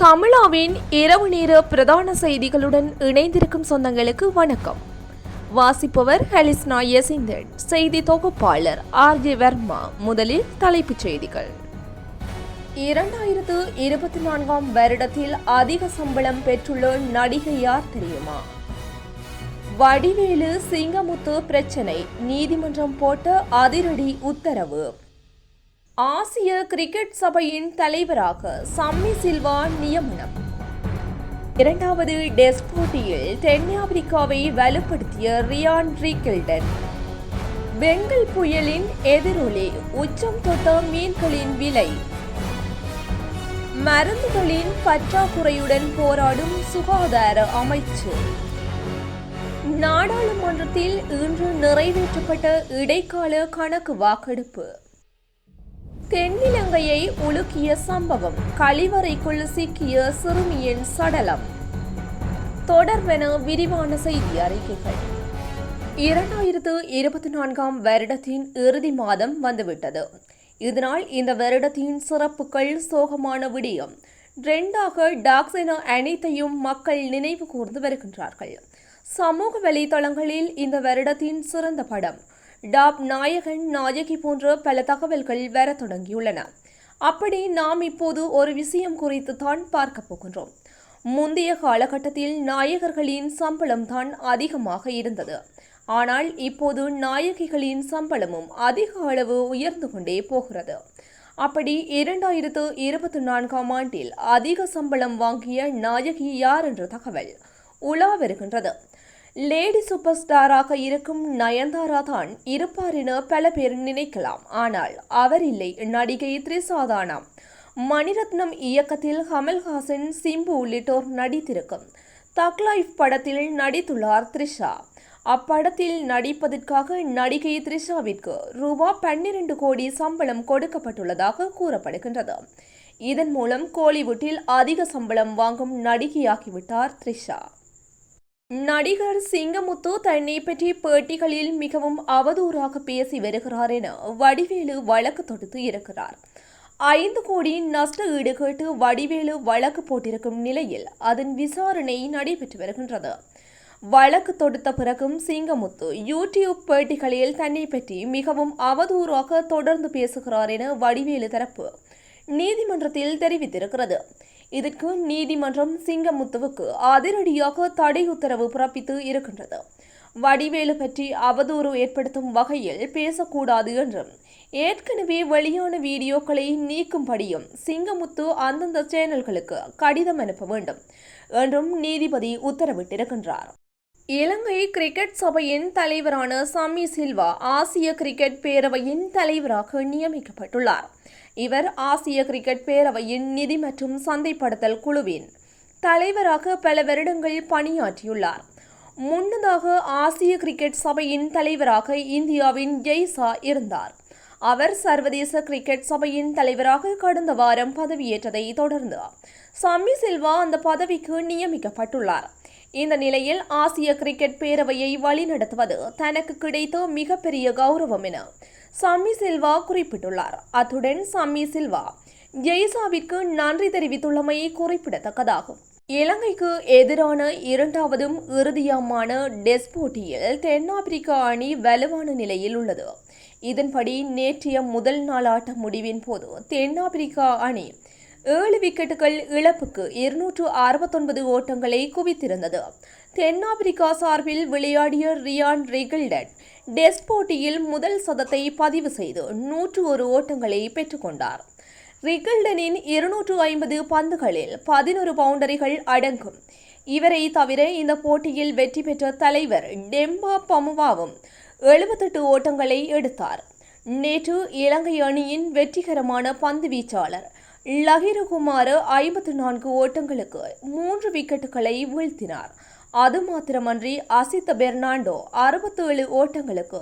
தமிழாவின் இரவு நேர பிரதான செய்திகளுடன் இணைந்திருக்கும் சொந்தங்களுக்கு வணக்கம். வாசிப்பவர் ஹெலிஸ்னா யசிந்தன், செய்தி தொகுப்பாளர் ஆர்ஜே வர்மா. முதலில் தலைப்புச் செய்திகள். 2024 வருடத்தில் அதிக சம்பளம் பெற்றுள்ள நடிகை யார் தெரியுமா? வடிவேலு சிங்கமுத்து பிரச்சனை, நீதிமன்றம் போட்ட அதிரடி உத்தரவு. ஆசிய கிரிக்கெட் சபையின் தலைவராக சம்மி சில்வா நியமனம். இரண்டாவது டெஸ்ட் போட்டியில் தென்னாப்பிரிக்காவை வலுப்படுத்திய ரியான் ரிகில்டன். பெங்கல் புயலின் எதிரொலி, உச்சம் தொட்ட மீன்களின் விலை. மருந்துகளின் பற்றாக்குறையுடன் போராடும் சுகாதார அமைச்சு. நாடாளுமன்றத்தில் இன்று நிறைவேற்றப்பட்ட இடைக்கால கணக்கு வாக்கெடுப்பு. தென்னிலங்கையை உலுக்கிய சம்பவம், கழிவறைக்குள் சிக்கிய சிறுமியின் சடலம். தொடர்பென விரிவான செய்தி அறிக்கைகள். 2024 வருடத்தின் இறுதி மாதம் வந்துவிட்டது. இதனால் இந்த வருடத்தின் சிறப்புகள் சோகமான விடயம் ட்ரெண்டாக டாக்ஸ் என அனைத்தையும் மக்கள் நினைவு கூர்ந்து வருகின்றார்கள். சமூக வலைதளங்களில் இந்த வருடத்தின் சிறந்த படம், டாப் நாயகன் நாயகி போன்ற பல தகவல்கள் வர தொடங்கியுள்ளன. அப்படி நாம் இப்போது ஒரு விஷயம் குறித்து தான் பார்க்க போகின்றோம். முந்தைய காலகட்டத்தில் நாயகர்களின் சம்பளம் தான் அதிகமாக இருந்தது. ஆனால் இப்போது நாயகிகளின் சம்பளமும் அதிக அளவு உயர்ந்து கொண்டே போகிறது. அப்படி 2024 ஆண்டில் அதிக சம்பளம் வாங்கிய நாயகி யார் என்ற தகவல் உலா வருகின்றது. லேடி சூப்பர் ஸ்டாராக இருக்கும் நயன்தாரா தான் இருப்பார் என பல பேர் நினைக்கலாம். ஆனால் அவர் இல்லை, நடிகை த்ரிஷாதானாம். மணிரத்னம் இயக்கத்தில் கமல்ஹாசன், சிம்பு உள்ளிட்டோர் நடித்திருக்கும் தக் லைஃப் படத்தில் நடித்துள்ளார் த்ரிஷா. அப்படத்தில் நடிப்பதற்காக நடிகை த்ரிஷாவிற்கு ரூபாய் 12 கோடி சம்பளம் கொடுக்கப்பட்டுள்ளதாக கூறப்படுகின்றது. இதன் மூலம் கோலிவுட்டில் அதிக சம்பளம் வாங்கும் நடிகையாகிவிட்டார் த்ரிஷா. நடிகர் சிங்கமுத்து தன்னை பற்றி பேட்டிகளில் மிகவும் அவதூறாக பேசி வருகிறார் என வடிவேலு வழக்கு தொடுத்து இருக்கிறார். 5 கோடி நஷ்ட ஈடு கேட்டு வடிவேலு வழக்கு போட்டிருக்கும் நிலையில் அதன் விசாரணை நடைபெற்று வருகின்றது. வழக்கு தொடுத்த பிறகும் சிங்கமுத்து யூடியூப் பேட்டிகளில் தன்னை பற்றி மிகவும் அவதூறாக தொடர்ந்து பேசுகிறார் என வடிவேலு தரப்பு நீதிமன்றத்தில் தெரிவித்திருக்கிறது. இதற்கு நீதிமன்றம் சிங்கமுத்துவுக்கு அதிரடியாக தடை உத்தரவு பிறப்பித்து இருக்கின்றது. வடிவேலு பற்றி அவதூறு ஏற்படுத்தும் வகையில் பேசக்கூடாது என்றும், ஏற்கனவே வெளியான வீடியோக்களை நீக்கும்படியும் சிங்கமுத்து அந்தந்த சேனல்களுக்கு கடிதம் அனுப்ப வேண்டும் என்றும் நீதிபதி உத்தரவிட்டிருக்கின்றார். இலங்கை கிரிக்கெட் சபையின் தலைவரான சம்மி சில்வா ஆசிய கிரிக்கெட் பேரவையின் தலைவராக நியமிக்கப்பட்டுள்ளார். இவர் ஆசிய கிரிக்கெட் பேரவையின் நிதி மற்றும் சந்தைப்படுத்தல் குழுவின் தலைவராக பல வருடங்கள் பணியாற்றியுள்ளார். முன்னதாக ஆசிய கிரிக்கெட் சபையின் தலைவராக இந்தியாவின் ஜெய்சா இருந்தார். அவர் சர்வதேச கிரிக்கெட் சபையின் தலைவராக கடந்த வாரம் பதவியேற்றதை தொடர்ந்து சம்மி சில்வா அந்த பதவிக்கு நியமிக்கப்பட்டுள்ளார். இந்த நிலையில் ஆசிய கிரிக்கெட் பேரவையை வழிநடத்துவது தனக்கு கிடைத்த மிகப்பெரிய கௌரவம் என சம்மி சில்வா குறிப்பிட்டுள்ளார். அத்துடன் சம்மி சில்வா ஜெய்சாவிற்கு நன்றி தெரிவித்துள்ளமை குறிப்பிடத்தக்கதாகும். இலங்கைக்கு எதிரான இரண்டாவதும் இறுதியுமான டெஸ்ட் போட்டியில் தென்னாப்பிரிக்கா அணி வலுவான நிலையில் உள்ளது. இதன்படி நேற்றைய முதல் நாள் ஆட்ட முடிவின் போது தென்னாப்பிரிக்கா அணி 7 விக்கெட்டுகள் இழப்புக்கு 269 ஓட்டங்களை குவித்திருந்தது. தென்னாப்பிரிக்கா சார்பில் விளையாடிய ரியான் ரிகில்டன் டெஸ்ட் போட்டியில் முதல் சதத்தை பதிவு செய்து 101 ஓட்டங்களை பெற்றுக்கொண்டார். ரிகில்டனின் 250 பந்துகளில் 11 பவுண்டரிகள் அடங்கும். இவரை தவிர இந்த போட்டியில் வெற்றி பெற்ற தலைவர் டெம்பா பமுவாவும் 78 ஓட்டங்களை எடுத்தார். நேற்று இலங்கை அணியின் வெற்றிகரமான பந்து வீச்சாளர் லஹிருகுமார் 54 ஓட்டங்களுக்கு 3 விக்கெட்டுகளை வீழ்த்தினார். அது மாத்திரமன்றி அசித் பெர்னாண்டோ 67 ஓட்டங்களுக்கு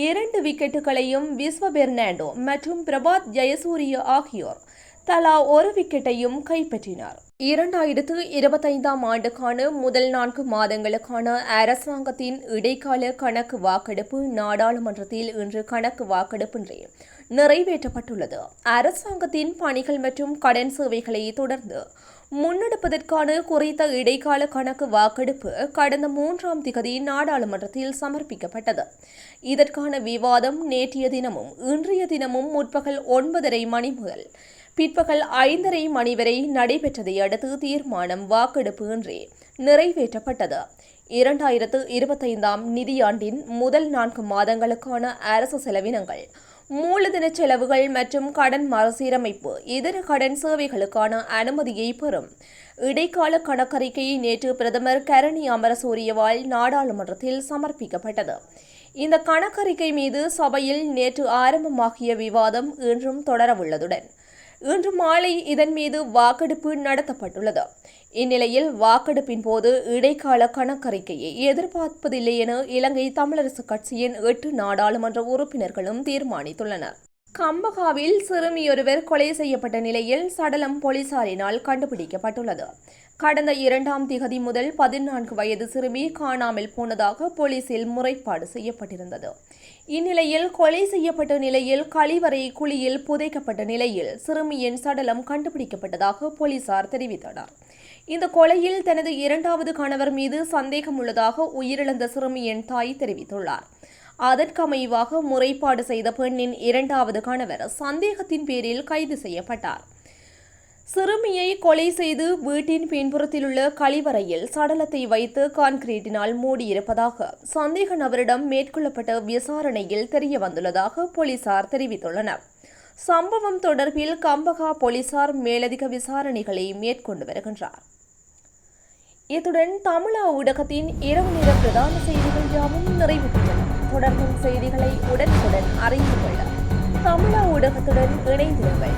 2 விக்கெட்டுகளையும், விஸ்வ பெர்னாண்டோ மற்றும் பிரபாத் ஜெயசூரிய ஆகியோர் தலா 1 விக்கெட்டையும் கைப்பற்றினார். 2025 ஆண்டுக்கான முதல் 4 மாதங்களுக்கான அரசாங்கத்தின் இடைக்கால கணக்கு வாக்கெடுப்பு நாடாளுமன்றத்தில் இன்று கணக்கு வாக்கெடுப்பின்றி நிறைவேற்றப்பட்டுள்ளது. அரசாங்கத்தின் பணிகள் மற்றும் கடன் சேவைகளை தொடர்ந்து முன்னெடுப்பதற்கான குறித்த இடைக்கால கணக்கு வாக்கெடுப்பு கடந்த 3ஆம் திகதி நாடாளுமன்றத்தில் சமர்ப்பிக்கப்பட்டது. இதற்கான விவாதம் நேற்றைய தினமும் இன்றைய தினமும் முற்பகல் 9:30 மணி முதல் பிற்பகல் 5:30 மணி வரை நடைபெற்றதை அடுத்து தீர்மானம் வாக்கெடுப்பு இன்றி நிறைவேற்றப்பட்டது. 2025ஆம் நிதியாண்டின் முதல் 4 மாதங்களுக்கான அரசு செலவினங்கள், மூலதன செலவுகள் மற்றும் கடன் மறுசீரமைப்பு, இதர கடன் சேவைகளுக்கான அனுமதியை பெறும் இடைக்கால கணக்கறிக்கை நேற்று பிரதமர் கரணி அமரசூரியவால் நாடாளுமன்றத்தில் சமர்ப்பிக்கப்பட்டது. இந்த கணக்கறிக்கை மீது சபையில் நேற்று ஆரம்பமாகிய விவாதம் இன்றும் தொடரவுள்ளதுடன் இன்று மாலை இதன் மீது வாக்கெடுப்பு நடத்தப்பட்டுள்ளது. இந்நிலையில் வாக்கெடுப்பின் போது இடைக்கால கணக்கறிக்கையை எதிர்பார்ப்பதில்லை என இலங்கை தமிழரசுக் கட்சியின் 8 நாடாளுமன்ற உறுப்பினர்களும் தீர்மானித்துள்ளனர். கம்பகாவில் சிறுமியொருவர் கொலை செய்யப்பட்ட நிலையில் சடலம் போலீசாரினால் கண்டுபிடிக்கப்பட்டுள்ளது. கடந்த 2ஆம் திகதி முதல் 14 வயது சிறுமி காணாமல் போனதாக போலீசில் முறைப்பாடு செய்யப்பட்டிருந்தது. இந்நிலையில் கொலை செய்யப்பட்ட நிலையில் கழிவறை குழியில் புதைக்கப்பட்ட நிலையில் சிறுமியின் சடலம் கண்டுபிடிக்கப்பட்டதாக போலீசார் தெரிவித்தனர். இந்த கொலையில் தனது 2வது கணவர் மீது சந்தேகம் உள்ளதாக உயிரிழந்த சிறுமியின் தாய் தெரிவித்துள்ளார். அதற்கமைவாக முறைப்பாடு செய்த பெண்ணின் 2வது கணவர் சந்தேகத்தின் பேரில் கைது செய்யப்பட்டார். சிறுமியை கொலை செய்து வீட்டின் பின்புறத்தில் உள்ள கழிவறையில் சடலத்தை வைத்து கான்கிரீட்டினால் மூடியிருப்பதாக சந்தேக நபரிடம் மேற்கொள்ளப்பட்ட விசாரணையில் தெரியவந்துள்ளதாக போலீசார் தெரிவித்துள்ளனர். சம்பவம் தொடர்பில் கம்பகா போலீசார் மேலதிக விசாரணைகளை மேற்கொண்டு வருகின்றனர். இத்துடன் தமிழா ஊடகத்தின் இரவு நேர பிரதான செய்திகள் யாவும் நிறைவு பெற்றன. தொடர்ந்தும் செய்திகளை உடனுக்குடன் அறிந்து கொள்ள தமிழா ஊடகத்துடன் இணைந்திருங்கள்.